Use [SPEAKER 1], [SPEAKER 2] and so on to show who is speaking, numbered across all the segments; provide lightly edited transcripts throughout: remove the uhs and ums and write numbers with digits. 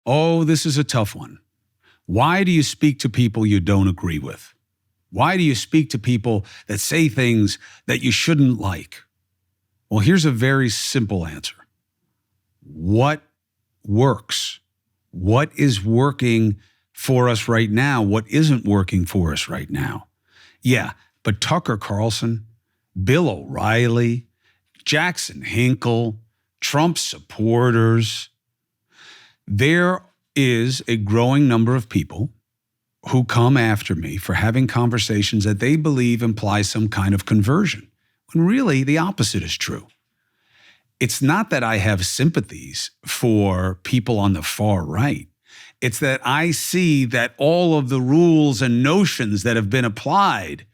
[SPEAKER 1] Oh, this is a tough one. Why do you speak to people you don't agree with? Why do you speak to people that say things that you shouldn't like? Well, here's a very simple answer. What works? What is working for us right now? What isn't working for us right now? Yeah, but Tucker Carlson, Bill O'Reilly, Jackson Hinkle, Trump supporters, there is a growing number of people who come after me for having conversations that they believe imply some kind of conversion, when really the opposite is true. It's not that I have sympathies for people on the far right. It's that I see that all of the rules and notions that have been applied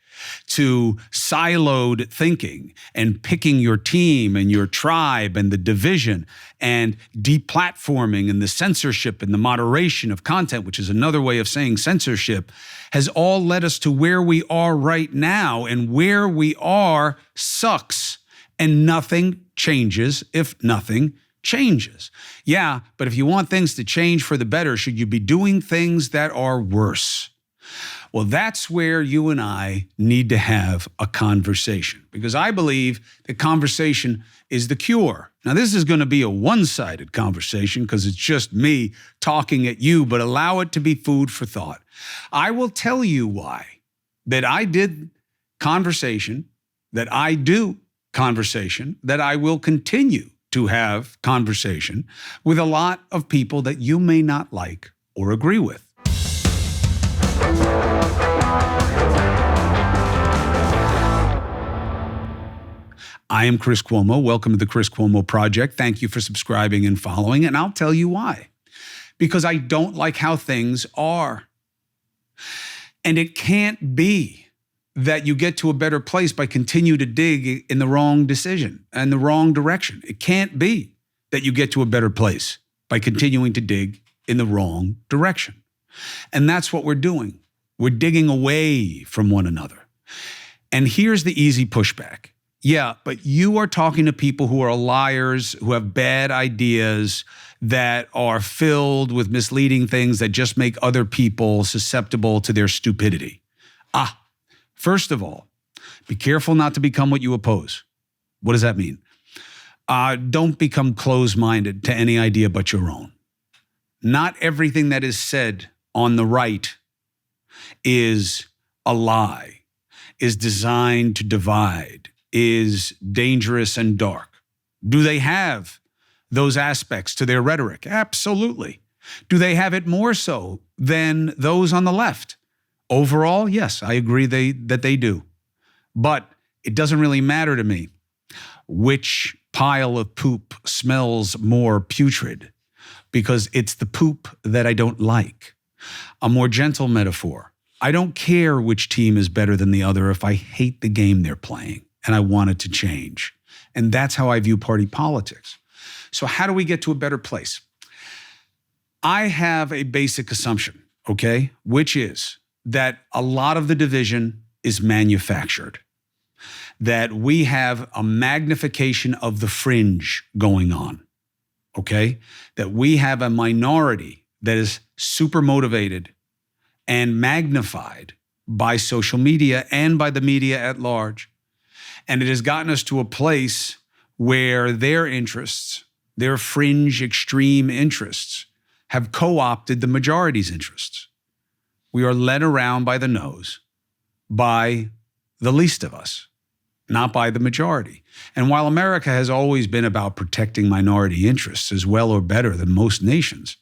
[SPEAKER 1] to siloed thinking and picking your team and your tribe and the division and deplatforming and the censorship and the moderation of content, which is another way of saying censorship, has all led us to where we are right now. And where we are sucks, and nothing changes if nothing changes. Yeah, but if you want things to change for the better, should you be doing things that are worse? Well, that's where you and I need to have a conversation, because I believe that conversation is the cure. Now, this is going to be a one-sided conversation because it's just me talking at you, but allow it to be food for thought. I will tell you why that I did conversation, that I do conversation, that I will continue to have conversation with a lot of people that you may not like or agree with. I am Chris Cuomo. Welcome to the Chris Cuomo Project. Thank you for subscribing and following, and I'll tell you why. Because I don't like how things are. And it can't be that you get to a better place by continue to dig in the wrong decision and the wrong direction. It can't be that you get to a better place by continuing to dig in the wrong direction. And that's what we're doing. We're digging away from one another. And here's the easy pushback. Yeah, but you are talking to people who are liars, who have bad ideas, that are filled with misleading things that just make other people susceptible to their stupidity. First of all, be careful not to become what you oppose. What does that mean? Don't become closed-minded to any idea but your own. Not everything that is said on the right is a lie, is designed to divide, is dangerous and dark. Do they have those aspects to their rhetoric? Absolutely. Do they have it more so than those on the left? Overall, yes, I agree that they do. But it doesn't really matter to me which pile of poop smells more putrid, because it's the poop that I don't like. A more gentle metaphor. I don't care which team is better than the other if I hate the game they're playing and I want it to change. And that's how I view party politics. So how do we get to a better place? I have a basic assumption, okay, which is that a lot of the division is manufactured, that we have a magnification of the fringe going on, okay, that we have a minority that is super motivated and magnified by social media and by the media at large. And it has gotten us to a place where their interests, their fringe extreme interests, have co-opted the majority's interests. We are led around by the nose by the least of us, not by the majority. And while America has always been about protecting minority interests as well or better than most nations,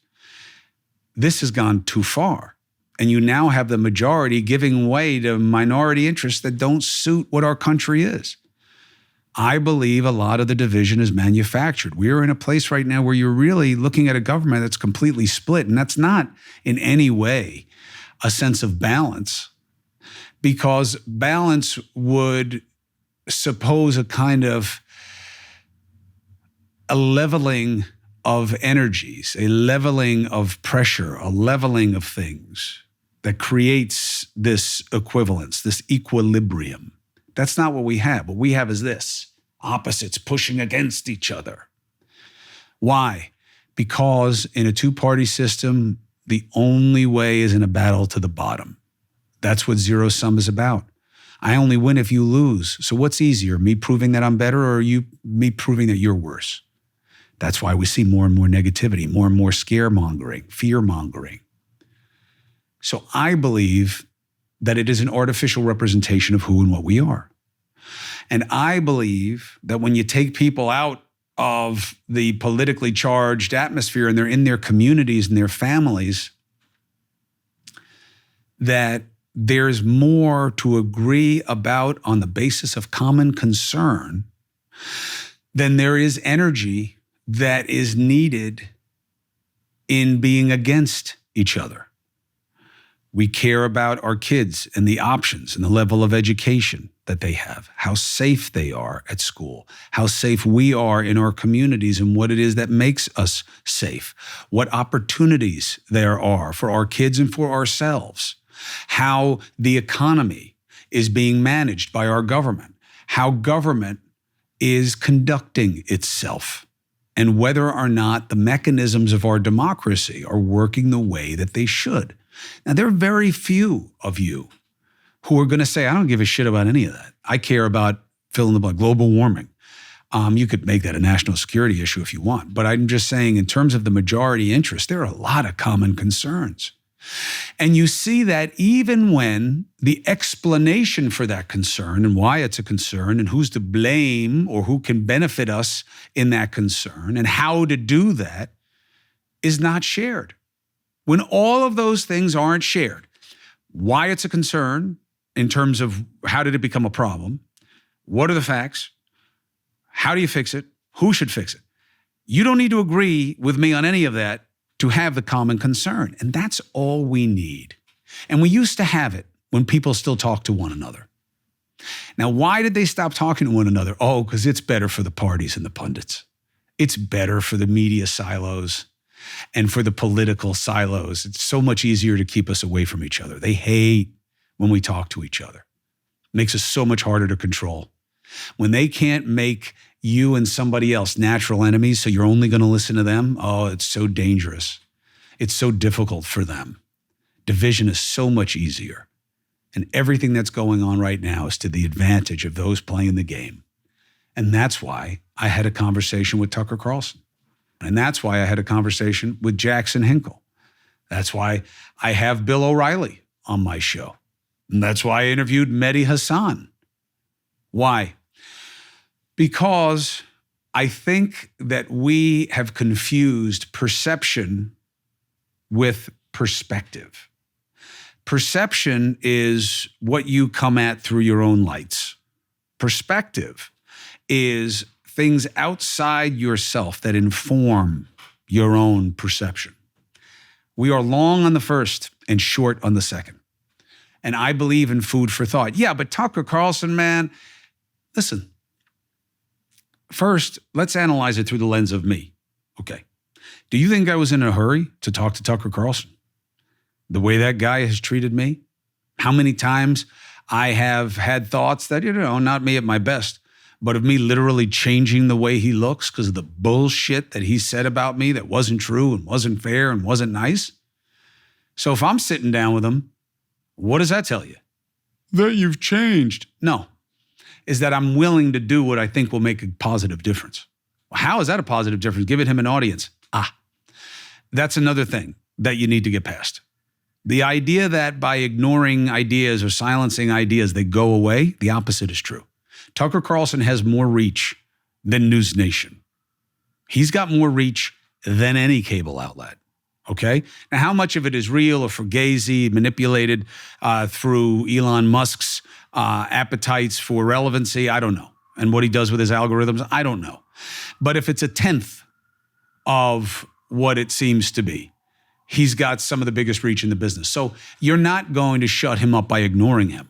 [SPEAKER 1] this has gone too far. And you now have the majority giving way to minority interests that don't suit what our country is. I believe a lot of the division is manufactured. We are in a place right now where you're really looking at a government that's completely split, and that's not in any way a sense of balance, because balance would suppose a kind of a leveling of energies, a leveling of pressure, a leveling of things that creates this equivalence, this equilibrium. That's not what we have. What we have is this: opposites pushing against each other. Why? Because in a two-party system, the only way is in a battle to the bottom. That's what zero sum is about. I only win if you lose. So what's easier, me proving that I'm better or me proving that you're worse? That's why we see more and more negativity, more and more scaremongering, fear-mongering. So I believe that it is an artificial representation of who and what we are. And I believe that when you take people out of the politically charged atmosphere and they're in their communities and their families, that there's more to agree about on the basis of common concern than there is energy that is needed in being against each other. We care about our kids and the options and the level of education that they have, how safe they are at school, how safe we are in our communities and what it is that makes us safe, what opportunities there are for our kids and for ourselves, how the economy is being managed by our government, how government is conducting itself, and whether or not the mechanisms of our democracy are working the way that they should. Now, there are very few of you who are going to say, I don't give a shit about any of that. I care about fill in the blank, global warming. You could make that a national security issue if you want. But I'm just saying in terms of the majority interest, there are a lot of common concerns. And you see that even when the explanation for that concern and why it's a concern and who's to blame or who can benefit us in that concern and how to do that is not shared. When all of those things aren't shared, why it's a concern in terms of how did it become a problem, what are the facts, how do you fix it, who should fix it? You don't need to agree with me on any of that to have the common concern. And that's all we need. And we used to have it when people still talk to one another. Now, why did they stop talking to one another? Oh, because it's better for the parties and the pundits. It's better for the media silos and for the political silos. It's so much easier to keep us away from each other. They hate when we talk to each other. It makes us so much harder to control. When they can't make you and somebody else natural enemies, so you're only going to listen to them, oh, it's so dangerous. It's so difficult for them. Division is so much easier. And everything that's going on right now is to the advantage of those playing the game. And that's why I had a conversation with Tucker Carlson. And that's why I had a conversation with Jackson Hinkle. That's why I have Bill O'Reilly on my show. And that's why I interviewed Mehdi Hassan. Why? Because I think that we have confused perception with perspective. Perception is what you come at through your own lights. Perspective is things outside yourself that inform your own perception. We are long on the first and short on the second. And I believe in food for thought. Yeah, but Tucker Carlson, man, listen. First, let's analyze it through the lens of me. Okay. Do you think I was in a hurry to talk to Tucker Carlson? The way that guy has treated me? How many times I have had thoughts that, not me at my best, but of me literally changing the way he looks because of the bullshit that he said about me that wasn't true and wasn't fair and wasn't nice? So if I'm sitting down with him, what does that tell you? That you've changed. No. Is that I'm willing to do what I think will make a positive difference. Well, how is that a positive difference? Giving him an audience. That's another thing that you need to get past. The idea that by ignoring ideas or silencing ideas, they go away, the opposite is true. Tucker Carlson has more reach than News Nation. He's got more reach than any cable outlet. Okay? Now, how much of it is real or fugazi, manipulated through Elon Musk's appetites for relevancy? I don't know. And what he does with his algorithms? I don't know. But if it's a tenth of what it seems to be, he's got some of the biggest reach in the business. So you're not going to shut him up by ignoring him.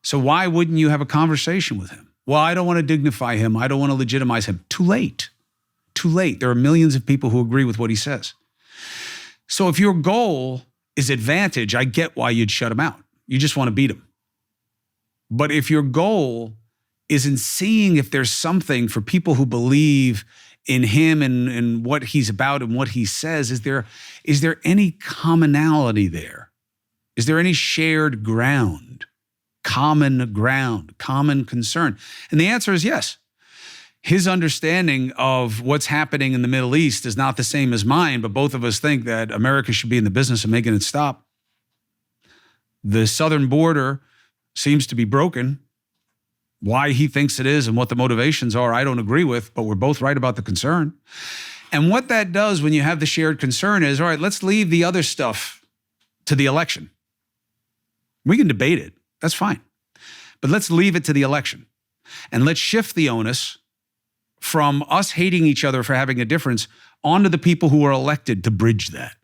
[SPEAKER 1] So why wouldn't you have a conversation with him? Well, I don't want to dignify him. I don't want to legitimize him. Too late. Too late. There are millions of people who agree with what he says. So if your goal is advantage, I get why you'd shut him out. You just want to beat him. But if your goal is in seeing if there's something for people who believe in him and what he's about and what he says. Is there any commonality there? Is there any shared ground, common concern? And the answer is yes. His understanding of what's happening in the Middle East is not the same as mine, but both of us think that America should be in the business of making it stop. The southern border seems to be broken. Why he thinks it is and what the motivations are, I don't agree with, but we're both right about the concern. And what that does when you have the shared concern is, all right, let's leave the other stuff to the election. We can debate it. That's fine. But let's leave it to the election. And let's shift the onus from us hating each other for having a difference onto the people who are elected to bridge that.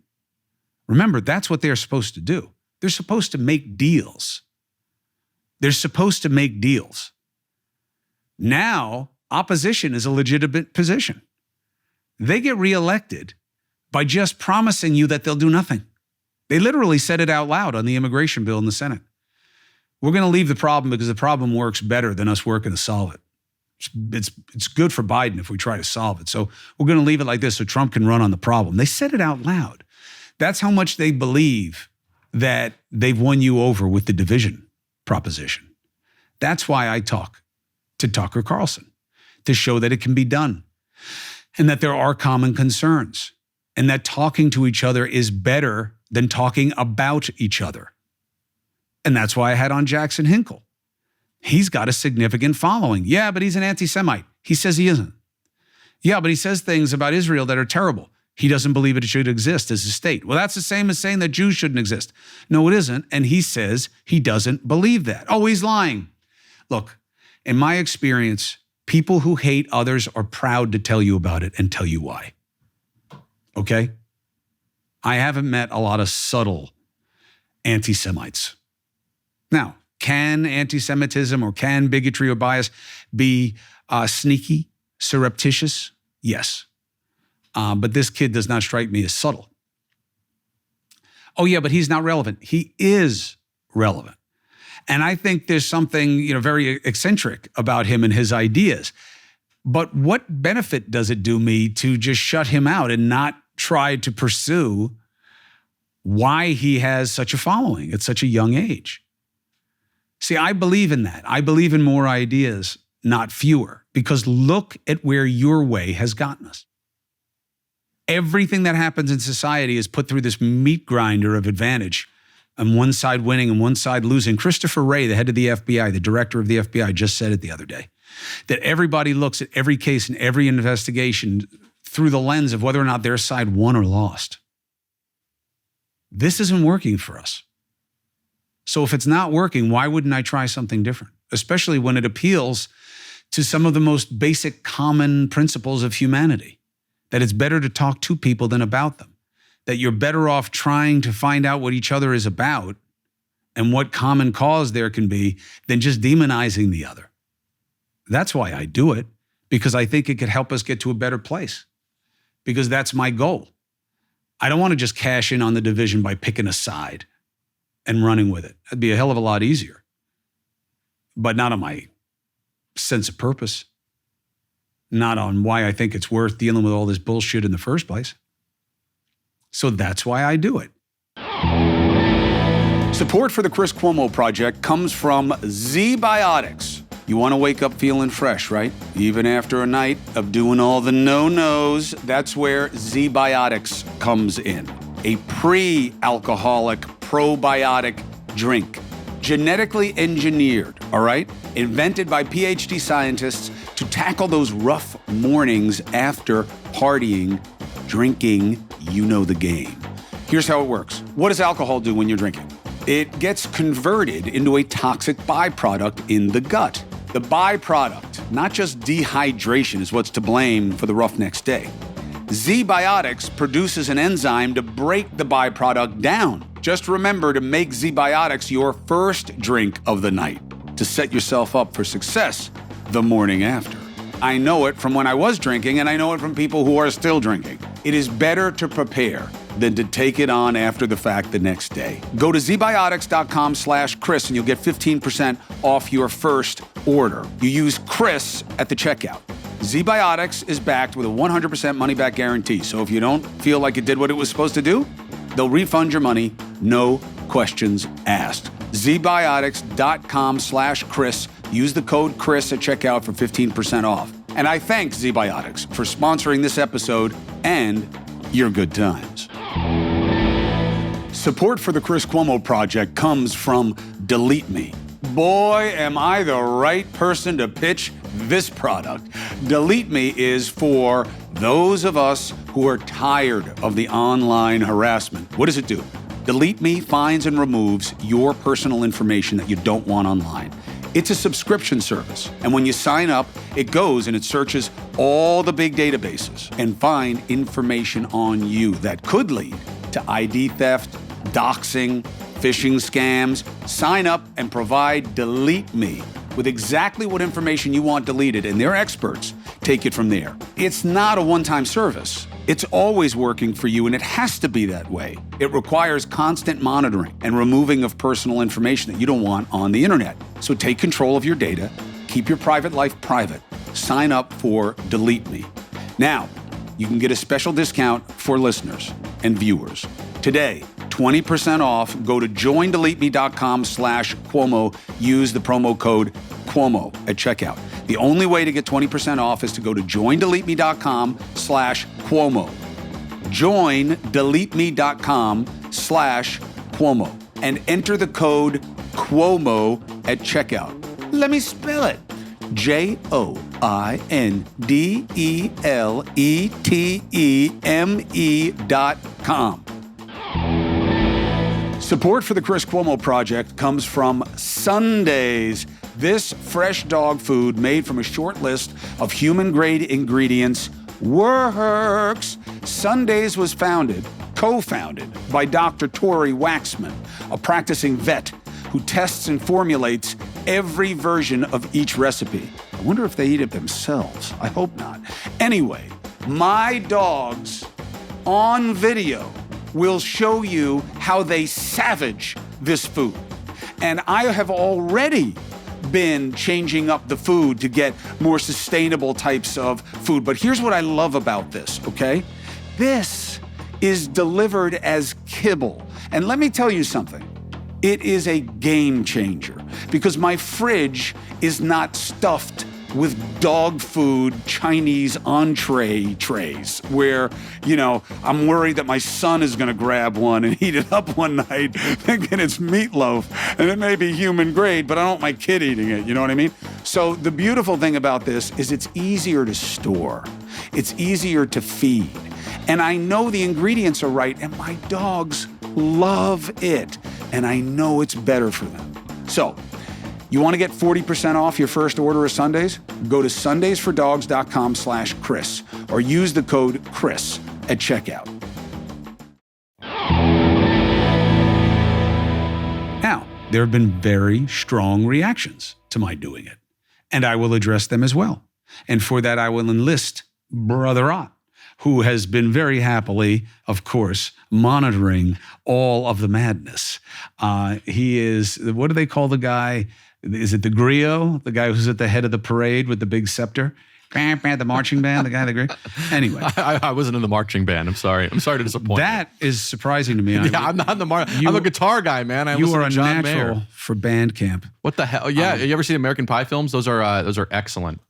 [SPEAKER 1] Remember, that's what they're supposed to do. They're supposed to make deals. They're supposed to make deals. Now, opposition is a legitimate position. They get reelected by just promising you that they'll do nothing. They literally said it out loud on the immigration bill in the Senate. We're going to leave the problem because the problem works better than us working to solve it. It's good for Biden if we try to solve it. So we're going to leave it like this so Trump can run on the problem. They said it out loud. That's how much they believe that they've won you over with the division proposition. That's why I talk to Tucker Carlson, to show that it can be done and that there are common concerns and that talking to each other is better than talking about each other. And that's why I had on Jackson Hinkle. He's got a significant following. Yeah, but he's an anti-Semite. He says he isn't. Yeah, but he says things about Israel that are terrible. He doesn't believe it should exist as a state. Well, that's the same as saying that Jews shouldn't exist. No, it isn't. And he says he doesn't believe that. Oh, he's lying. Look, in my experience, people who hate others are proud to tell you about it and tell you why. Okay? I haven't met a lot of subtle anti-Semites. Now, can anti-Semitism or can bigotry or bias be sneaky, surreptitious? Yes. But this kid does not strike me as subtle. Oh yeah, but he's not relevant. He is relevant. And I think there's something, very eccentric about him and his ideas. But what benefit does it do me to just shut him out and not try to pursue why he has such a following at such a young age? See, I believe in that. I believe in more ideas, not fewer, because look at where your way has gotten us. Everything that happens in society is put through this meat grinder of advantage, and one side winning and one side losing. Christopher Wray, the head of the FBI, the director of the FBI, just said it the other day, that everybody looks at every case and every investigation through the lens of whether or not their side won or lost. This isn't working for us. So if it's not working, why wouldn't I try something different? Especially when it appeals to some of the most basic common principles of humanity, that it's better to talk to people than about them, that you're better off trying to find out what each other is about and what common cause there can be than just demonizing the other. That's why I do it, because I think it could help us get to a better place, because that's my goal. I don't want to just cash in on the division by picking a side and running with it. That'd be a hell of a lot easier, but not on my sense of purpose, not on why I think it's worth dealing with all this bullshit in the first place. So that's why I do it. Support for the Chris Cuomo Project comes from Zbiotics. You want to wake up feeling fresh, right? Even after a night of doing all the no-nos, that's where Zbiotics comes in. A pre-alcoholic probiotic drink, genetically engineered, all right? Invented by PhD scientists to tackle those rough mornings after partying, drinking, you know the game. Here's how it works. What does alcohol do when you're drinking? It gets converted into a toxic byproduct in the gut. The byproduct, not just dehydration, is what's to blame for the rough next day. Zbiotics produces an enzyme to break the byproduct down. Just remember to make Zbiotics your first drink of the night to set yourself up for success the morning after. I know it from when I was drinking, and I know it from people who are still drinking. It is better to prepare than to take it on after the fact the next day. Go to zbiotics.com/Chris and you'll get 15% off your first order. You use Chris at the checkout. Zbiotics is backed with a 100% money-back guarantee. So if you don't feel like it did what it was supposed to do, they'll refund your money, no questions asked. Zbiotics.com/Chris. Use the code Chris at checkout for 15% off. And I thank Zbiotics for sponsoring this episode and your good times. Support for the Chris Cuomo Project comes from Delete Me. Boy, am I the right person to pitch this product. Delete Me is for those of us who are tired of the online harassment. What does it do? Delete Me finds and removes your personal information that you don't want online. It's a subscription service, and when you sign up, it goes and it searches all the big databases and find information on you that could lead to ID theft, doxing, phishing scams. Sign up and provide Delete Me with exactly what information you want deleted, and their experts take it from there. It's not a one-time service. It's always working for you, and it has to be that way. It requires constant monitoring and removing of personal information that you don't want on the internet. So take control of your data, keep your private life private. Sign up for Delete Me. Now, you can get a special discount for listeners and viewers. Today, 20% off. Go to joindeleteme.com/Cuomo. Use the promo code Cuomo at checkout. The only way to get 20% off is to go to joindeleteme.com/Cuomo. Joindeleteme.com/Cuomo and enter the code Cuomo at checkout. Let me spell it. JOINDELETEME.com. Support for the Chris Cuomo Project comes from Sundays. This fresh dog food made from a short list of human-grade ingredients works. Sundays was co-founded by Dr. Tori Waxman, a practicing vet who tests and formulates every version of each recipe. I wonder if they eat it themselves. I hope not. Anyway, my dogs on video will show you how they savage this food. And I have already been changing up the food to get more sustainable types of food. But here's what I love about this, okay? This is delivered as kibble. And let me tell you something. It is a game changer because my fridge is not stuffed with dog food Chinese entree trays where, I'm worried that my son is going to grab one and heat it up one night thinking it's meatloaf and it may be human grade, but I don't want my kid eating it. You know what I mean? So the beautiful thing about this is it's easier to store. It's easier to feed. And I know the ingredients are right and my dogs love it. And I know it's better for them. So, you want to get 40% off your first order of Sundays? Go to sundaysfordogs.com/Chris or use the code Chris at checkout. Now, there have been very strong reactions to my doing it, and I will address them as well. And for that, I will enlist Brother Ott, who has been very happily, of course, monitoring all of the madness. He is, what do they call the guy? Is it the griot? The guy who's at the head of the parade with the big scepter? The marching band, the guy that great. Anyway.
[SPEAKER 2] I wasn't in the marching band. I'm sorry to disappoint
[SPEAKER 1] That is surprising to me.
[SPEAKER 2] I'm not in the I'm a guitar guy, man.
[SPEAKER 1] You are a
[SPEAKER 2] John
[SPEAKER 1] natural
[SPEAKER 2] Mayer.
[SPEAKER 1] for band camp.
[SPEAKER 2] What the hell? Yeah, you ever see the American Pie films? Those are excellent.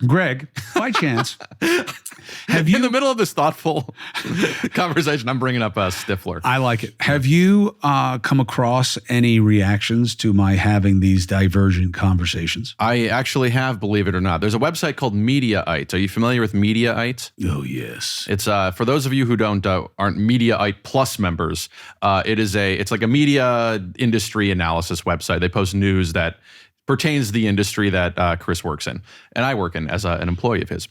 [SPEAKER 1] Greg, by chance, have you...
[SPEAKER 2] In the middle of this thoughtful conversation, I'm bringing up Stifler.
[SPEAKER 1] I like it. Have you come across any reactions to my having these divergent conversations?
[SPEAKER 2] I actually have, believe it or not. There's a website called Mediaite. Are you familiar with Mediaite?
[SPEAKER 1] Oh, yes.
[SPEAKER 2] It's for those of you who aren't Mediaite Plus members. It's like a media industry analysis website. They post news that pertains to the industry that Chris works in, and I work in as an employee of his.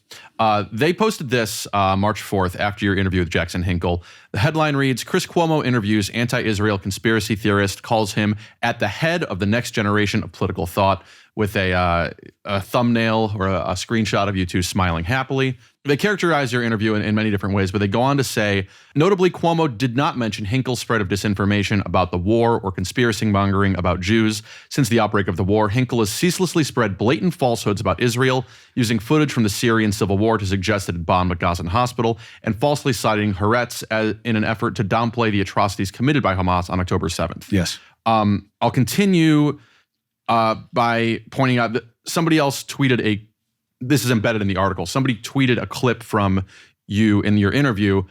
[SPEAKER 2] They posted this March 4th after your interview with Jackson Hinkle. The headline reads, Chris Cuomo interviews anti-Israel conspiracy theorist, calls him at the head of the next generation of political thought. with a thumbnail or a screenshot of you two smiling happily. They characterize your interview in many different ways, but they go on to say, notably, Cuomo did not mention Hinkle's spread of disinformation about the war or conspiracy mongering about Jews. Since the outbreak of the war, Hinkle has ceaselessly spread blatant falsehoods about Israel, using footage from the Syrian civil war to suggest that it bombed a Gazan hospital, and falsely citing Haaretz in an effort to downplay the atrocities committed by Hamas on October 7th.
[SPEAKER 1] Yes.
[SPEAKER 2] I'll continue by pointing out that somebody else tweeted this is embedded in the article. Somebody tweeted a clip from you in your interview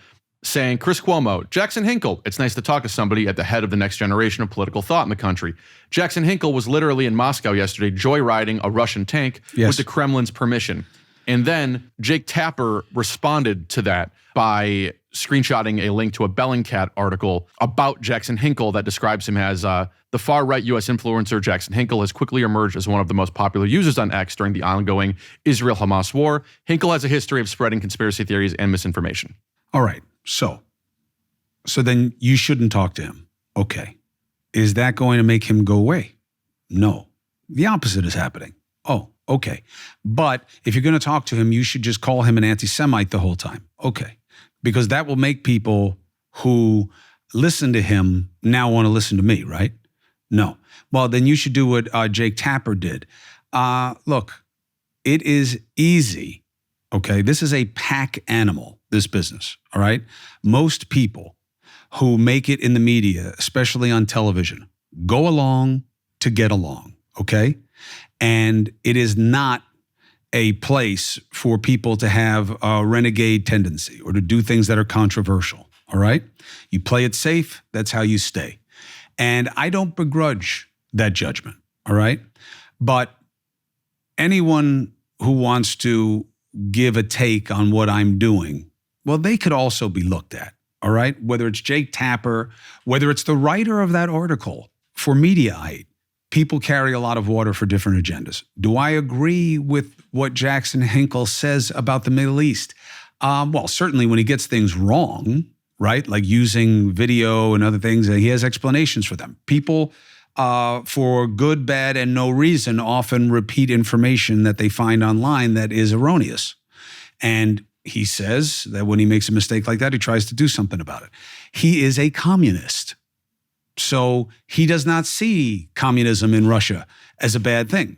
[SPEAKER 2] saying, Chris Cuomo, Jackson Hinkle, it's nice to talk to somebody at the head of the next generation of political thought in the country. Jackson Hinkle was literally in Moscow yesterday joyriding a Russian tank with the Kremlin's permission. And then Jake Tapper responded to that by screenshotting a link to a Bellingcat article about Jackson Hinkle that describes him as the far-right U.S. influencer. Jackson Hinkle has quickly emerged as one of the most popular users on X during the ongoing Israel-Hamas war. Hinkle has a history of spreading conspiracy theories and misinformation.
[SPEAKER 1] All right. So then you shouldn't talk to him. Okay. Is that going to make him go away? No. The opposite is happening. Oh, okay. But if you're going to talk to him, you should just call him an anti-Semite the whole time. Okay. Because that will make people who listen to him now want to listen to me, right? No. Well, then you should do what Jake Tapper did. Look, it is easy, okay? This is a pack animal, this business, all right? Most people who make it in the media, especially on television, go along to get along, okay? And it is not a place for people to have a renegade tendency or to do things that are controversial, all right? You play it safe, that's how you stay. And I don't begrudge that judgment, all right? But anyone who wants to give a take on what I'm doing, well, they could also be looked at, all right? Whether it's Jake Tapper, whether it's the writer of that article for Mediaite, people carry a lot of water for different agendas. Do I agree with what Jackson Hinkle says about the Middle East? Well, certainly when he gets things wrong, right? Like using video and other things, he has explanations for them. People, for good, bad, and no reason, often repeat information that they find online that is erroneous. And he says that when he makes a mistake like that, he tries to do something about it. He is a communist. So he does not see communism in Russia as a bad thing.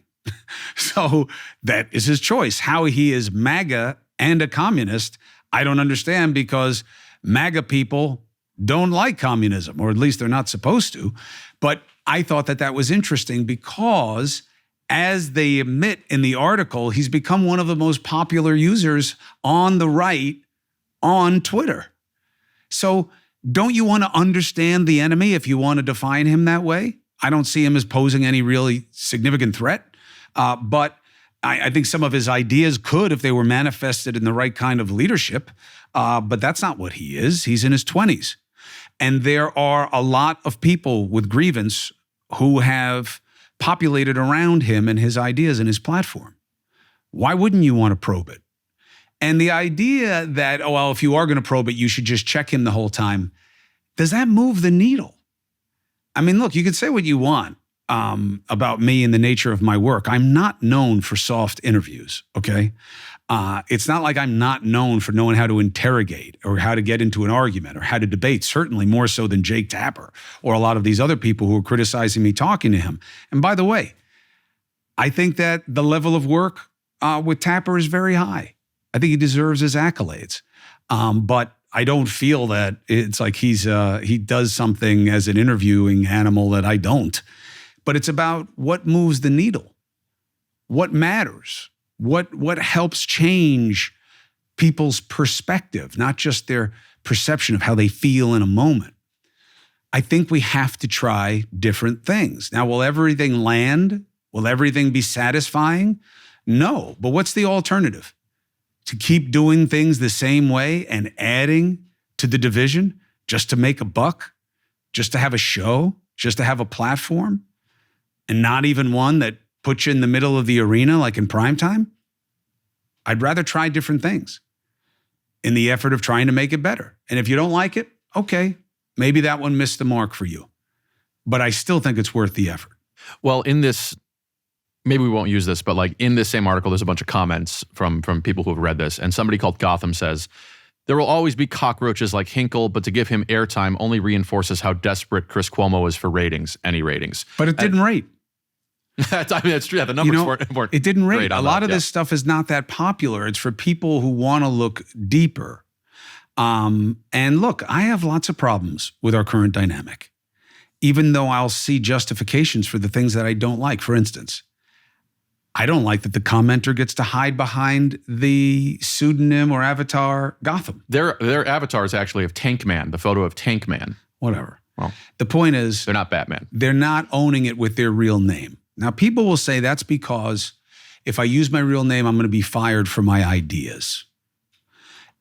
[SPEAKER 1] So that is his choice. How he is MAGA and a communist, I don't understand, because MAGA people don't like communism, or at least they're not supposed to. But I thought that was interesting because, as they admit in the article, he's become one of the most popular users on the right on Twitter. So don't you want to understand the enemy if you want to define him that way? I don't see him as posing any really significant threat, but I think some of his ideas could if they were manifested in the right kind of leadership, but that's not what he is. He's in his 20s. And there are a lot of people with grievance who have populated around him and his ideas and his platform. Why wouldn't you want to probe it? And the idea that, oh, well, if you are going to probe it, you should just check him the whole time. Does that move the needle? I mean, look, you could say what you want about me and the nature of my work. I'm not known for soft interviews, okay? It's not like I'm not known for knowing how to interrogate or how to get into an argument or how to debate, certainly more so than Jake Tapper or a lot of these other people who are criticizing me talking to him. And by the way, I think that the level of work with Tapper is very high. I think he deserves his accolades. But I don't feel that it's like he does something as an interviewing animal that I don't. But it's about what moves the needle, what matters, what helps change people's perspective, not just their perception of how they feel in a moment. I think we have to try different things. Now, will everything land? Will everything be satisfying? No, but what's the alternative? To keep doing things the same way and adding to the division just to make a buck, just to have a show, just to have a platform, and not even one that puts you in the middle of the arena like in prime time? I'd rather try different things in the effort of trying to make it better. And if you don't like it, okay, maybe that one missed the mark for you. But I still think it's worth the effort.
[SPEAKER 2] Well, in this maybe we won't use this, but like in this same article, there's a bunch of comments from people who have read this. And somebody called Gotham says, there will always be cockroaches like Hinkle, but to give him airtime only reinforces how desperate Chris Cuomo is for ratings, any ratings.
[SPEAKER 1] But it didn't rate.
[SPEAKER 2] That's true. Yeah, the numbers weren't
[SPEAKER 1] it didn't rate.
[SPEAKER 2] great on
[SPEAKER 1] A lot
[SPEAKER 2] that,
[SPEAKER 1] of this stuff is not that popular. It's for people who want to look deeper. And look, I have lots of problems with our current dynamic, even though I'll see justifications for the things that I don't like. For instance, I don't like that the commenter gets to hide behind the pseudonym or avatar Gotham.
[SPEAKER 2] Their avatar is actually of Tank Man, the photo of Tank Man.
[SPEAKER 1] Whatever.
[SPEAKER 2] Well,
[SPEAKER 1] the point is,
[SPEAKER 2] they're not Batman.
[SPEAKER 1] They're not owning it with their real name. Now, people will say that's because if I use my real name, I'm going to be fired for my ideas.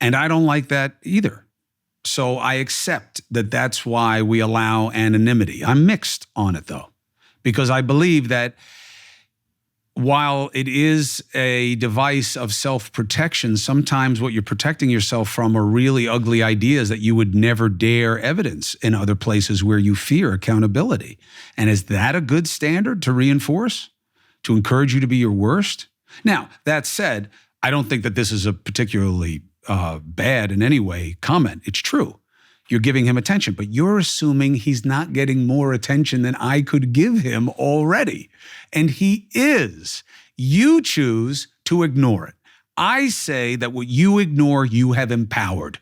[SPEAKER 1] And I don't like that either. So I accept that that's why we allow anonymity. I'm mixed on it, though, because I believe that while it is a device of self-protection, sometimes what you're protecting yourself from are really ugly ideas that you would never dare evidence in other places where you fear accountability. And is that a good standard to reinforce, to encourage you to be your worst? Now, that said, I don't think that this is a particularly bad in any way comment. It's true. You're giving him attention, but you're assuming he's not getting more attention than I could give him already. And he is. You choose to ignore it. I say that what you ignore, you have empowered.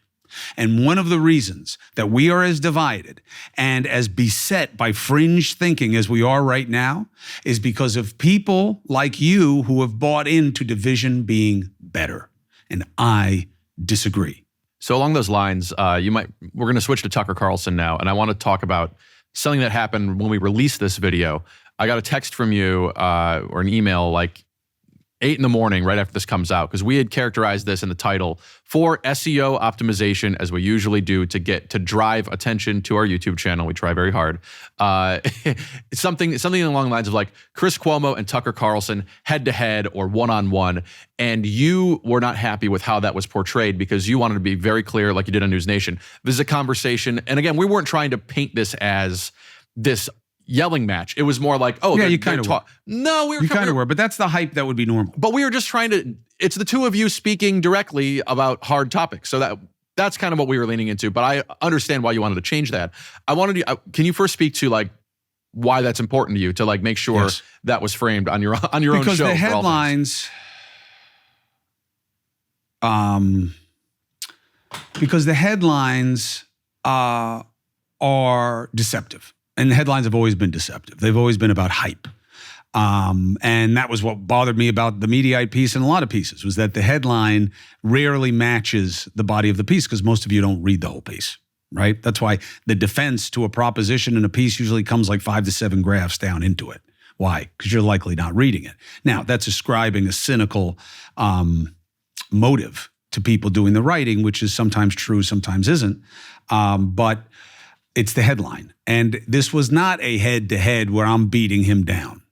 [SPEAKER 1] And one of the reasons that we are as divided and as beset by fringe thinking as we are right now is because of people like you who have bought into division being better. And I disagree.
[SPEAKER 2] So along those lines, we're going to switch to Tucker Carlson now, and I want to talk about something that happened when we released this video. I got a text from you or an email like 8 in the morning right after this comes out, because we had characterized this in the title for SEO optimization, as we usually do, to drive attention to our YouTube channel. We try very hard. Something along the lines of like Chris Cuomo and Tucker Carlson head-to-head or one-on-one, and you were not happy with how that was portrayed because you wanted to be very clear, like you did on News Nation. This is a conversation, and again, we weren't trying to paint this as this yelling match. It was more like, oh,
[SPEAKER 1] yeah, you kind of were.
[SPEAKER 2] No,
[SPEAKER 1] you kind of were, but that's the hype that would be normal.
[SPEAKER 2] But we were just trying to, it's the two of you speaking directly about hard topics. So that's kind of what we were leaning into, but I understand why you wanted to change that. Can you first speak to like why that's important to you to like make sure that was framed on your own show?
[SPEAKER 1] Because the headlines, are deceptive. And the headlines have always been deceptive. They've always been about hype. And that was what bothered me about the Mediaite piece and a lot of pieces, was that the headline rarely matches the body of the piece because most of you don't read the whole piece, right? That's why the defense to a proposition in a piece usually comes like 5 to 7 graphs down into it. Why? Because you're likely not reading it. Now, that's ascribing a cynical motive to people doing the writing, which is sometimes true, sometimes isn't. But it's the headline. And this was not a head-to-head where I'm beating him down.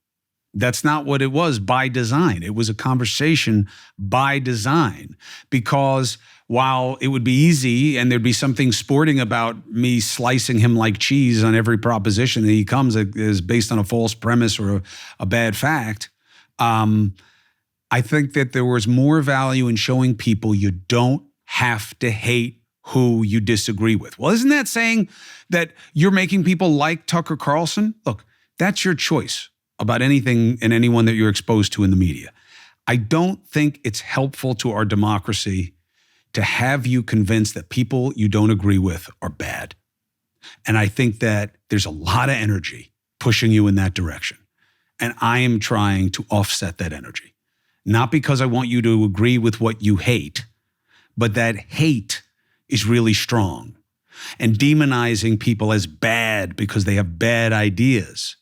[SPEAKER 1] That's not what it was by design. It was a conversation by design, because while it would be easy and there'd be something sporting about me slicing him like cheese on every proposition that he comes is based on a false premise or a bad fact, I think that there was more value in showing people you don't have to hate who you disagree with. Well, isn't that saying that you're making people like Tucker Carlson? Look, that's your choice about anything and anyone that you're exposed to in the media. I don't think it's helpful to our democracy to have you convinced that people you don't agree with are bad. And I think that there's a lot of energy pushing you in that direction. And I am trying to offset that energy. Not because I want you to agree with what you hate, but that hate is really strong. And demonizing people as bad because they have bad ideas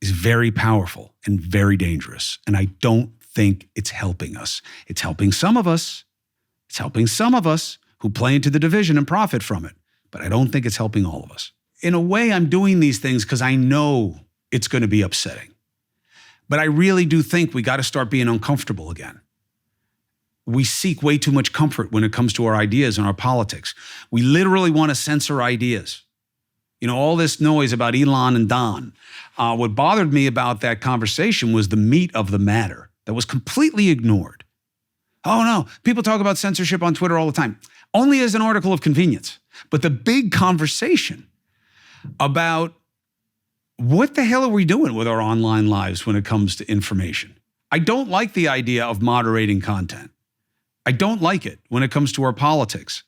[SPEAKER 1] is very powerful and very dangerous. And I don't think it's helping us. It's helping some of us. It's helping some of us who play into the division and profit from it. But I don't think it's helping all of us. In a way, I'm doing these things because I know it's going to be upsetting. But I really do think we got to start being uncomfortable again. We seek way too much comfort when it comes to our ideas and our politics. We literally want to censor ideas. all this noise about Elon and Don. What bothered me about that conversation was the meat of the matter that was completely ignored. Oh no, people talk about censorship on Twitter all the time, only as an article of convenience. But the big conversation about what the hell are we doing with our online lives when it comes to information? I don't like the idea of moderating content. I don't like it when it comes to our politics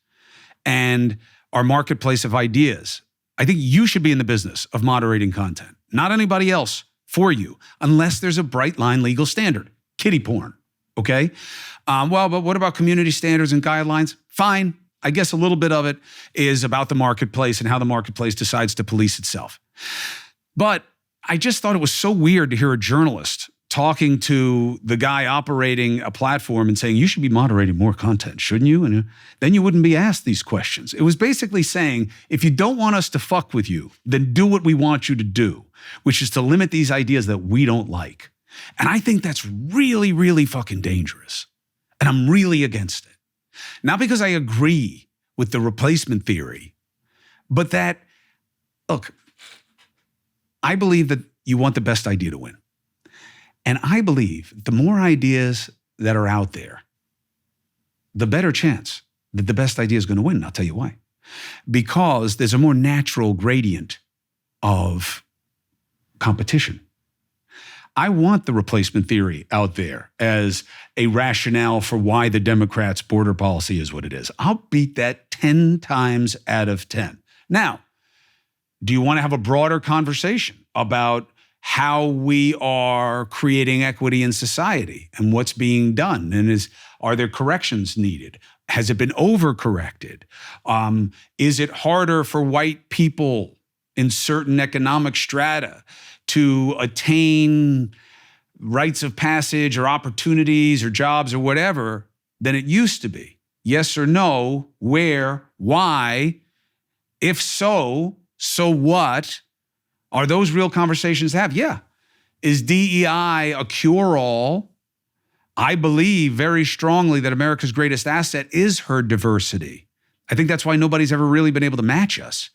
[SPEAKER 1] and our marketplace of ideas. I think you should be in the business of moderating content, not anybody else for you, unless there's a bright line legal standard. Kiddie porn, okay? But what about community standards and guidelines? Fine. I guess a little bit of it is about the marketplace and how the marketplace decides to police itself. But I just thought it was so weird to hear a journalist talking to the guy operating a platform and saying, you should be moderating more content, shouldn't you? And then you wouldn't be asked these questions. It was basically saying, if you don't want us to fuck with you, then do what we want you to do, which is to limit these ideas that we don't like. And I think that's really, really fucking dangerous. And I'm really against it. Not because I agree with the replacement theory, but that, look, I believe that you want the best idea to win. And I believe the more ideas that are out there, the better chance that the best idea is going to win. And I'll tell you why. Because there's a more natural gradient of competition. I want the replacement theory out there as a rationale for why the Democrats' border policy is what it is. I'll beat that 10 times out of 10. Now, do you want to have a broader conversation about how we are creating equity in society and what's being done? And are there corrections needed? Has it been overcorrected? Is it harder for white people in certain economic strata to attain rites of passage or opportunities or jobs or whatever than it used to be? Yes or no? Where? Why? If so, so what? Are those real conversations to have? Yeah. Is DEI a cure-all? I believe very strongly that America's greatest asset is her diversity. I think that's why nobody's ever really been able to match us,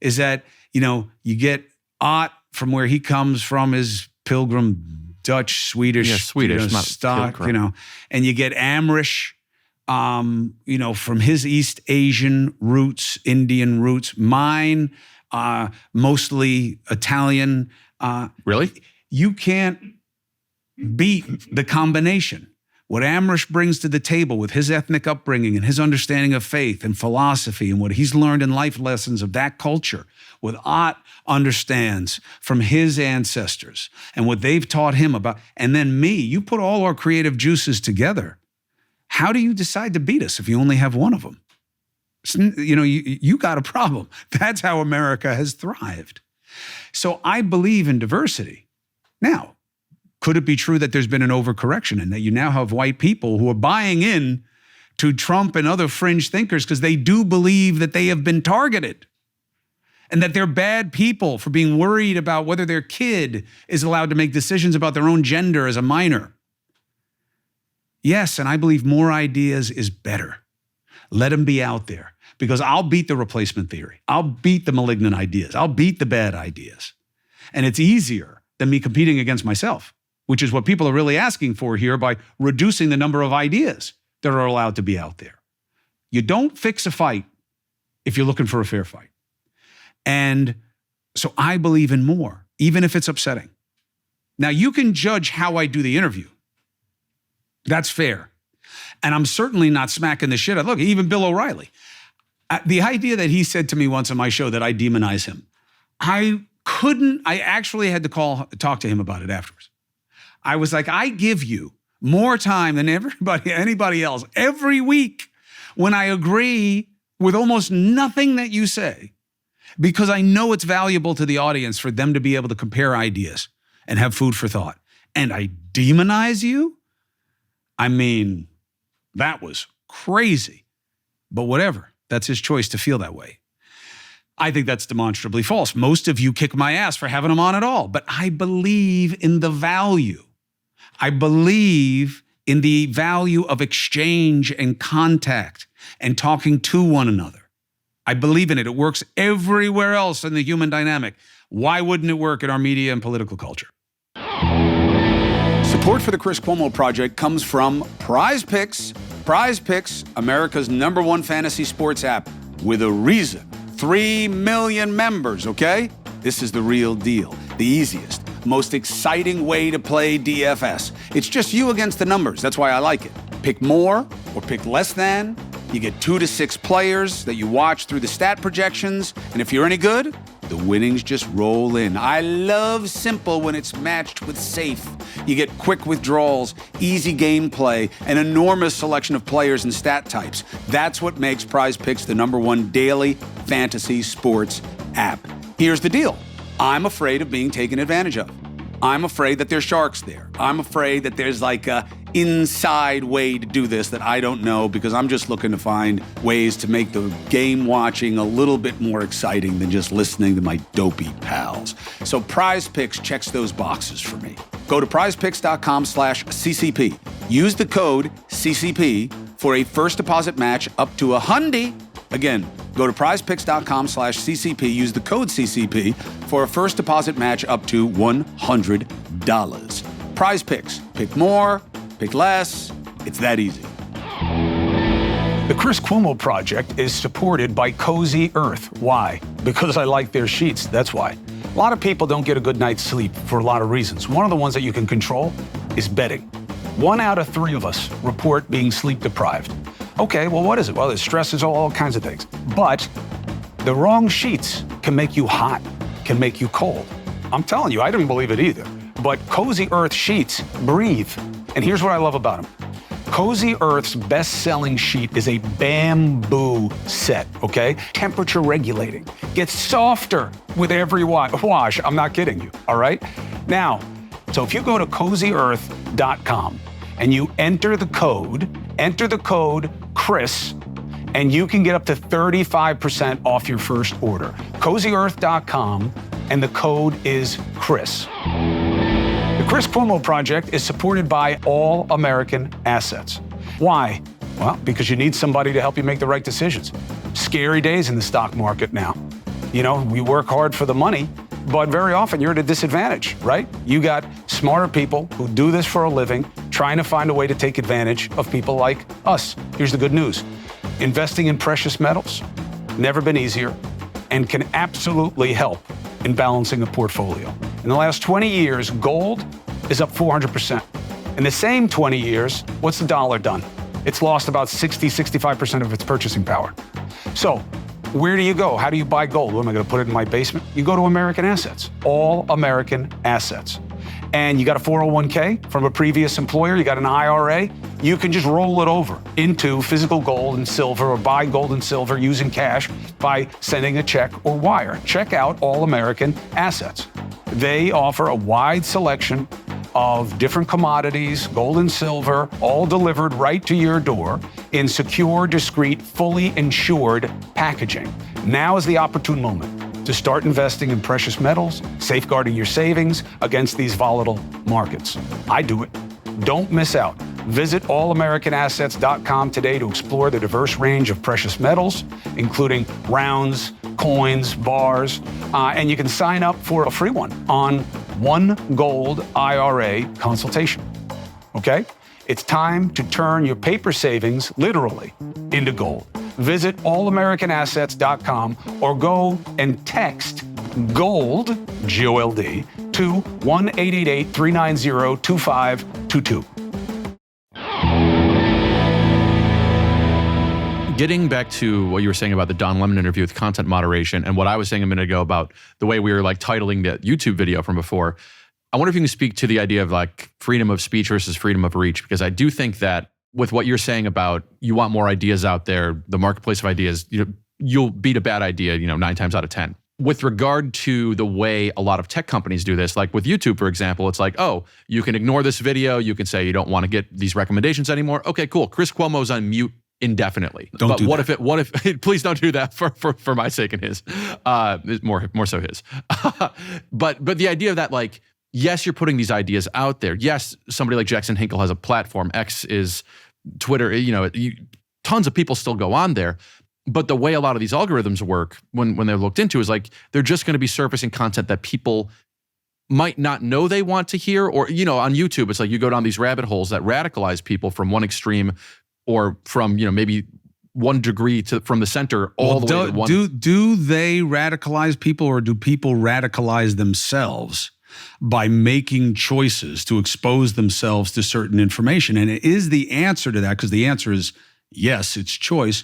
[SPEAKER 1] is that, you get Ott from where he comes from, his Pilgrim, Dutch, Swedish,
[SPEAKER 2] not
[SPEAKER 1] stock, and you get Amrish, from his East Asian roots, Indian roots, mine, mostly Italian.
[SPEAKER 2] Really?
[SPEAKER 1] You can't beat the combination. What Amrish brings to the table with his ethnic upbringing and his understanding of faith and philosophy and what he's learned in life lessons of that culture, what Ott understands from his ancestors and what they've taught him about, and then me, you put all our creative juices together. How do you decide to beat us if you only have one of them? You got a problem. That's how America has thrived. So I believe in diversity. Now, could it be true that there's been an overcorrection and that you now have white people who are buying in to Trump and other fringe thinkers because they do believe that they have been targeted and that they're bad people for being worried about whether their kid is allowed to make decisions about their own gender as a minor? Yes, and I believe more ideas is better. Let them be out there because I'll beat the replacement theory. I'll beat the malignant ideas. I'll beat the bad ideas. And it's easier than me competing against myself, which is what people are really asking for here by reducing the number of ideas that are allowed to be out there. You don't fix a fight if you're looking for a fair fight. And so I believe in more, even if it's upsetting. Now, you can judge how I do the interview. That's fair. And I'm certainly not smacking the shit out. Look, even Bill O'Reilly. The idea that he said to me once on my show that I demonize him, I actually had to talk to him about it afterwards. I was like, I give you more time than anybody else every week when I agree with almost nothing that you say, because I know it's valuable to the audience for them to be able to compare ideas and have food for thought. And I demonize you? I mean, that was crazy. But whatever, that's his choice to feel that way. I think that's demonstrably false. Most of you kick my ass for having him on at all, but I believe in the value. I believe in the value of exchange and contact and talking to one another. I believe in it. It works everywhere else in the human dynamic. Why wouldn't it work in our media and political culture? Support for the Chris Cuomo Project comes from Prize Picks. Prize Picks, America's #1 fantasy sports app, with a reason. 3 million members, okay? This is the real deal. The easiest, most exciting way to play DFS. It's just you against the numbers. That's why I like it. Pick more or pick less than. You get 2 to 6 players that you watch through the stat projections. And if you're any good, the winnings just roll in. I love simple when it's matched with safe. You get quick withdrawals, easy gameplay, an enormous selection of players and stat types. That's what makes Prize Picks the #1 daily fantasy sports app. Here's the deal. I'm afraid of being taken advantage of. I'm afraid that there's sharks there. I'm afraid that there's like a inside way to do this that I don't know, because I'm just looking to find ways to make the game watching a little bit more exciting than just listening to my dopey pals. So Prize Picks checks those boxes for me. Go to prizepicks.com/CCP. Use the code CCP for a first deposit match up to $100. Again, go to prizepicks.com/CCP. Use the code CCP for a first deposit match up to $100. Prize Picks. Pick more, pick less. It's that easy. The Chris Cuomo Project is supported by Cozy Earth. Why? Because I like their sheets. That's why. A lot of people don't get a good night's sleep for a lot of reasons. One of the ones that you can control is bedding. 1 out of 3 of us report being sleep deprived. Okay, well, what is it? Well, there's stresses, all kinds of things. But the wrong sheets can make you hot, can make you cold. I'm telling you, I didn't believe it either. But Cozy Earth sheets breathe. And here's what I love about them. Cozy Earth's best-selling sheet is a bamboo set, okay? Temperature regulating. Gets softer with every wash. I'm not kidding you, all right? Now, so if you go to CozyEarth.com and you enter the code Chris, and you can get up to 35% off your first order. CozyEarth.com, and the code is Chris. The Chris Cuomo Project is supported by All American Assets. Why? Well, because you need somebody to help you make the right decisions. Scary days in the stock market now. You know, we work hard for the money, but very often you're at a disadvantage, right? You got smarter people who do this for a living, trying to find a way to take advantage of people like us. Here's the good news. Investing in precious metals, never been easier, and can absolutely help in balancing a portfolio. In the last 20 years, gold is up 400%. In the same 20 years, what's the dollar done? It's lost about 65% of its purchasing power. So, where do you go? How do you buy gold? What, am I going to put it in my basement? You go to American Assets, All American Assets. And you got a 401k from a previous employer, you got an IRA, you can just roll it over into physical gold and silver, or buy gold and silver using cash by sending a check or wire. Check out All American Assets. They offer a wide selection of different commodities, gold and silver, all delivered right to your door in secure, discreet, fully insured packaging. Now is the opportune moment to start investing in precious metals, safeguarding your savings against these volatile markets. I do it. Don't miss out. Visit allamericanAssets.com today to explore the diverse range of precious metals, including rounds, coins, bars, and you can sign up for a free one on one gold IRA consultation. Okay? It's time to turn your paper savings literally into gold. Visit allamericanAssets.com or go and text GOLD, G-O-L-D, to 1-888-390-2522.
[SPEAKER 2] Getting back to what you were saying about the Don Lemon interview with content moderation, and what I was saying a minute ago about the way we were like titling the YouTube video from before, I wonder if you can speak to the idea of like freedom of speech versus freedom of reach, because I do think that with what you're saying about you want more ideas out there, the marketplace of ideas, you'll beat a bad idea, 9 times out of 10. With regard to the way a lot of tech companies do this, like with YouTube, for example, it's like, oh, you can ignore this video. You can say you don't want to get these recommendations anymore. Okay, cool. Chris Cuomo's on mute indefinitely. But what if please don't do that for my sake and his, more so his. but the idea of that, like, yes, you're putting these ideas out there. Yes, somebody like Jackson Hinkle has a platform. X is Twitter. Tons of people still go on there. But the way a lot of these algorithms work when they're looked into is like they're just going to be surfacing content that people might not know they want to hear. Or, on YouTube, it's like you go down these rabbit holes that radicalize people from one extreme or from, maybe 1 degree from the center all the way to one.
[SPEAKER 1] Do they radicalize people, or do people radicalize themselves by making choices to expose themselves to certain information? And it is the answer to that, because the answer is yes, it's choice.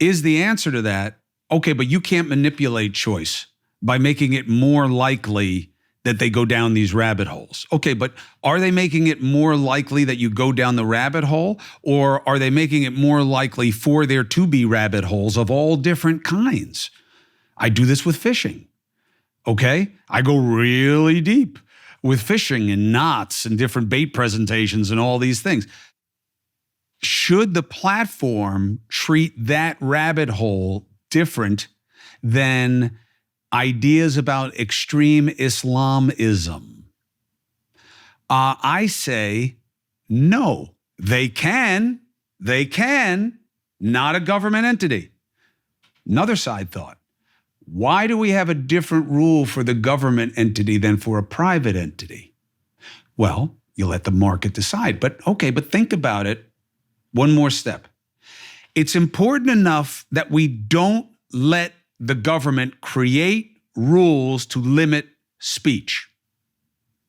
[SPEAKER 1] Is the answer to that, okay, but you can't manipulate choice by making it more likely that they go down these rabbit holes. Okay, but are they making it more likely that you go down the rabbit hole, or are they making it more likely for there to be rabbit holes of all different kinds? I do this with fishing, okay? I go really deep with fishing and knots and different bait presentations and all these things. Should the platform treat that rabbit hole different than ideas about extreme Islamism? I say no. They can, not a government entity. Another side thought. Why do we have a different rule for the government entity than for a private entity? Well, you let the market decide. But think about it. One more step. It's important enough that we don't let the government create rules to limit speech.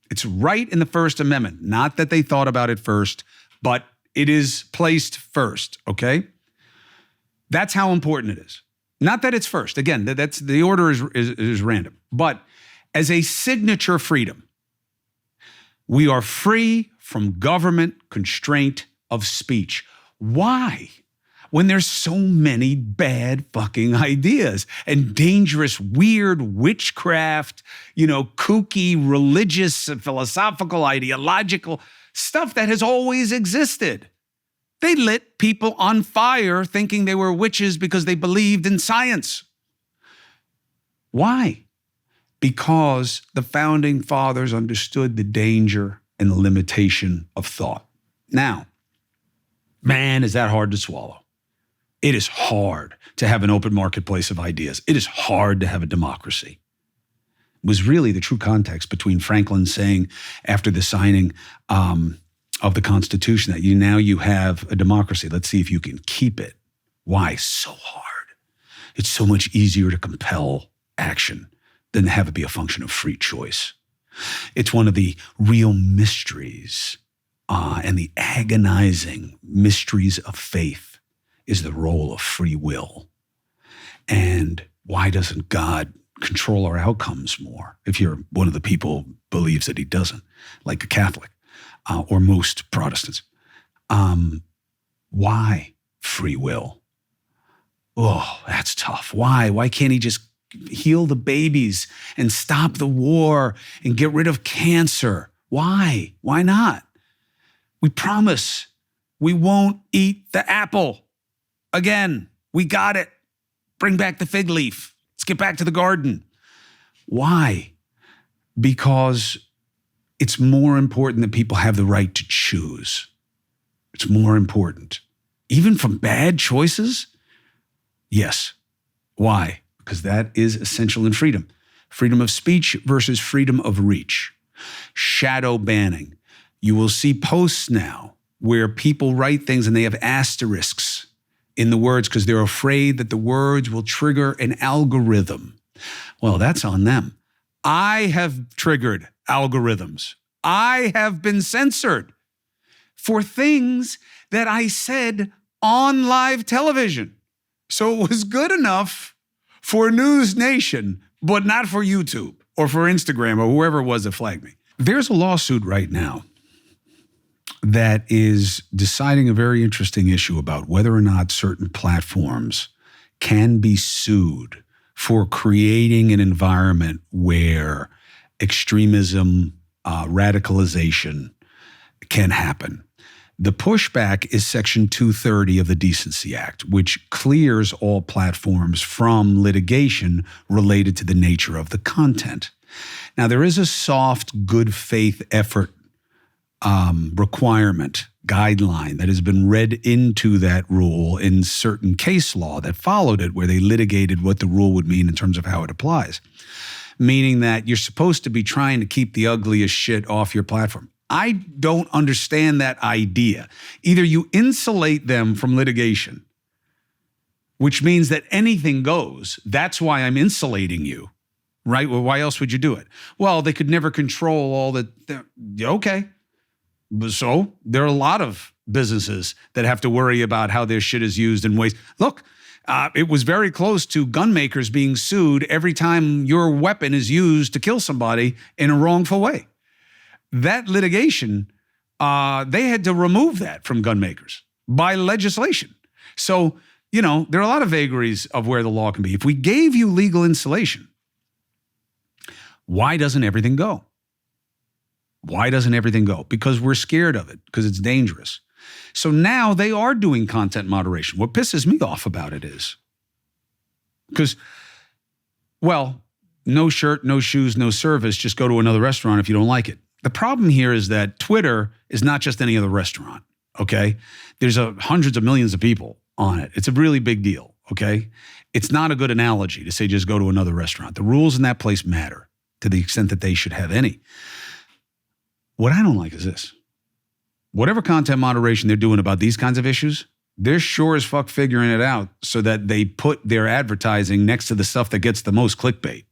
[SPEAKER 1] It's right in the First Amendment. Not that they thought about it first, but it is placed first, okay? That's how important it is. Not that it's first. Again, that's the order is random. But as a signature freedom, we are free from government constraint of speech. Why? When there's so many bad fucking ideas and dangerous, weird witchcraft, kooky, religious, philosophical, ideological stuff that has always existed. They lit people on fire thinking they were witches because they believed in science. Why? Because the founding fathers understood the danger and the limitation of thought. Now, man, is that hard to swallow. It is hard to have an open marketplace of ideas. It is hard to have a democracy. It was really the true context between Franklin saying after the signing of the Constitution that now you have a democracy. Let's see if you can keep it. Why? So hard. It's so much easier to compel action than to have it be a function of free choice. It's one of the real mysteries and the agonizing mysteries of faith is the role of free will. And why doesn't God control our outcomes more? If you're one of the people who believes that he doesn't, like a Catholic or most Protestants. Why free will? Oh, that's tough. Why? Why can't he just heal the babies and stop the war and get rid of cancer? Why? Why not? We promise we won't eat the apple. Again, we got it. Bring back the fig leaf. Let's get back to the garden. Why? Because it's more important that people have the right to choose. It's more important. Even from bad choices? Yes. Why? Because that is essential in freedom. Freedom of speech versus freedom of reach. Shadow banning. You will see posts now where people write things and they have asterisks in the words because they're afraid that the words will trigger an algorithm. Well, that's on them. I have triggered algorithms. I have been censored for things that I said on live television. So it was good enough for News Nation, but not for YouTube or for Instagram or whoever it was that flagged me. There's a lawsuit right now that is deciding a very interesting issue about whether or not certain platforms can be sued for creating an environment where extremism, radicalization can happen. The pushback is Section 230 of the Decency Act, which clears all platforms from litigation related to the nature of the content. Now, there is a soft, good faith effort requirement, guideline that has been read into that rule in certain case law that followed it, where they litigated what the rule would mean in terms of how it applies. Meaning that you're supposed to be trying to keep the ugliest shit off your platform. I don't understand that idea. Either you insulate them from litigation, which means that anything goes. That's why I'm insulating you, right? Well, why else would you do it? Well, they could never control all the, okay. So there are a lot of businesses that have to worry about how their shit is used in ways. Look, it was very close to gun makers being sued every time your weapon is used to kill somebody in a wrongful way. That litigation, they had to remove that from gun makers by legislation. So, there are a lot of vagaries of where the law can be. If we gave you legal insulation, why doesn't everything go? Why doesn't everything go? Because we're scared of it, because it's dangerous. So now they are doing content moderation. What pisses me off about it is, because, well, no shirt, no shoes, no service, just go to another restaurant if you don't like it. The problem here is that Twitter is not just any other restaurant, okay? There's hundreds of millions of people on it. It's a really big deal, okay? It's not a good analogy to say just go to another restaurant. The rules in that place matter to the extent that they should have any. What I don't like is this. Whatever content moderation they're doing about these kinds of issues, they're sure as fuck figuring it out so that they put their advertising next to the stuff that gets the most clickbait.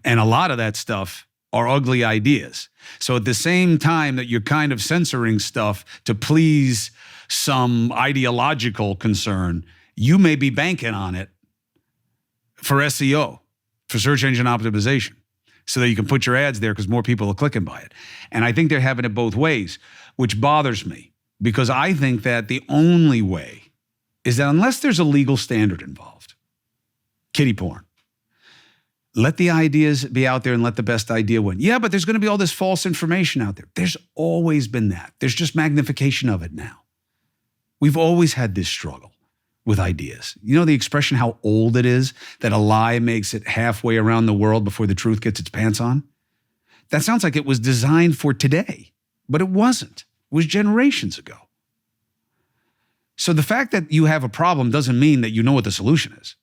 [SPEAKER 1] And a lot of that stuff are ugly ideas. So at the same time that you're kind of censoring stuff to please some ideological concern, you may be banking on it for SEO, for search engine optimization, so that you can put your ads there because more people are clicking by it. And I think they're having it both ways, which bothers me, because I think that the only way is that unless there's a legal standard involved, kiddie porn, let the ideas be out there and let the best idea win. Yeah, but there's going to be all this false information out there. There's always been that. There's just magnification of it now. We've always had this struggle with ideas. You know the expression how old it is, that a lie makes it halfway around the world before the truth gets its pants on? That sounds like it was designed for today, but it wasn't. It was generations ago. So the fact that you have a problem doesn't mean that you know what the solution is.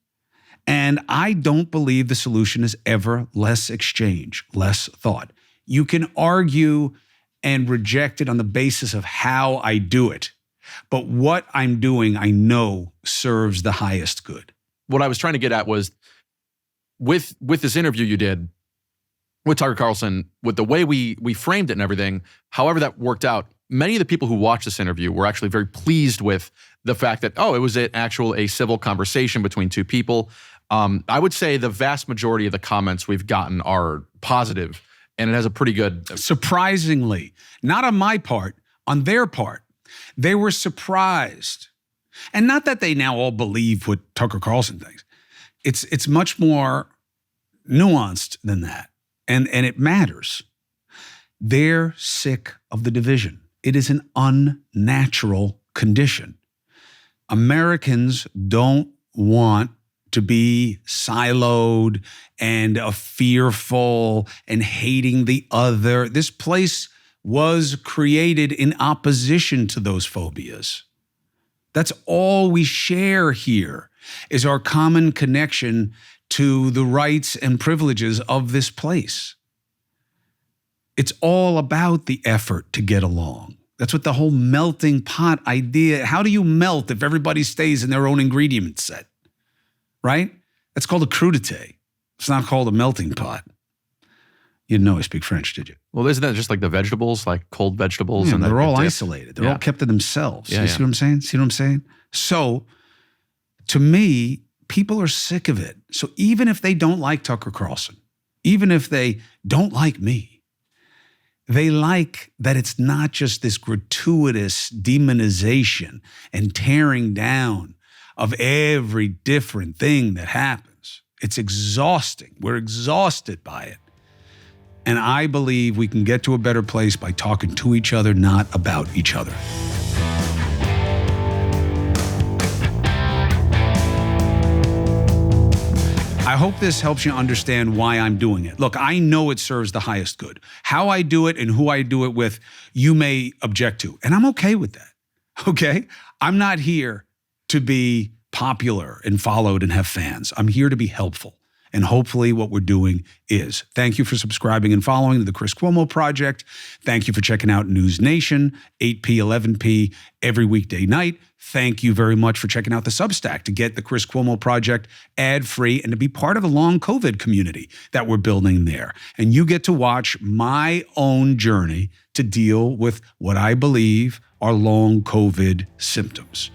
[SPEAKER 1] And I don't believe the solution is ever less exchange, less thought. You can argue and reject it on the basis of how I do it. But what I'm doing, I know serves the highest good.
[SPEAKER 2] What I was trying to get at was with this interview you did with Tucker Carlson, with the way we framed it and everything, however that worked out, many of the people who watched this interview were actually very pleased with the fact that, it was a civil conversation between two people. I would say the vast majority of the comments we've gotten are positive, and it has a pretty good...
[SPEAKER 1] Surprisingly, not on my part, on their part. They were surprised. And not that they now all believe what Tucker Carlson thinks. It's much more nuanced than that. And it matters. They're sick of the division. It is an unnatural condition. Americans don't want to be siloed and fearful and hating the other. This place was created in opposition to those phobias. That's all we share here, is our common connection to the rights and privileges of this place. It's all about the effort to get along. That's what the whole melting pot idea, how do you melt if everybody stays in their own ingredient set, right? That's called a crudité. It's not called a melting pot. You didn't know I speak French, did you?
[SPEAKER 2] Well, isn't that just like the vegetables, like cold vegetables?
[SPEAKER 1] Yeah,
[SPEAKER 2] and
[SPEAKER 1] they're all isolated. They're all kept to themselves. You see what I'm saying? See what I'm saying? So, to me, people are sick of it. So even if they don't like Tucker Carlson, even if they don't like me, they like that it's not just this gratuitous demonization and tearing down of every different thing that happens. It's exhausting. We're exhausted by it. And I believe we can get to a better place by talking to each other, not about each other. I hope this helps you understand why I'm doing it. Look, I know it serves the highest good. How I do it and who I do it with, you may object to, and I'm okay with that. Okay? I'm not here to be popular and followed and have fans. I'm here to be helpful. And hopefully what we're doing is. Thank you for subscribing and following to the Chris Cuomo Project. Thank you for checking out News Nation, 8p, 11p, every weekday night. Thank you very much for checking out the Substack to get the Chris Cuomo Project ad-free and to be part of the long COVID community that we're building there. And you get to watch my own journey to deal with what I believe are long COVID symptoms.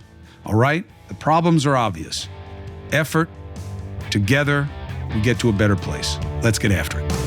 [SPEAKER 1] All right? The problems are obvious. Effort, together, we get to a better place. Let's get after it.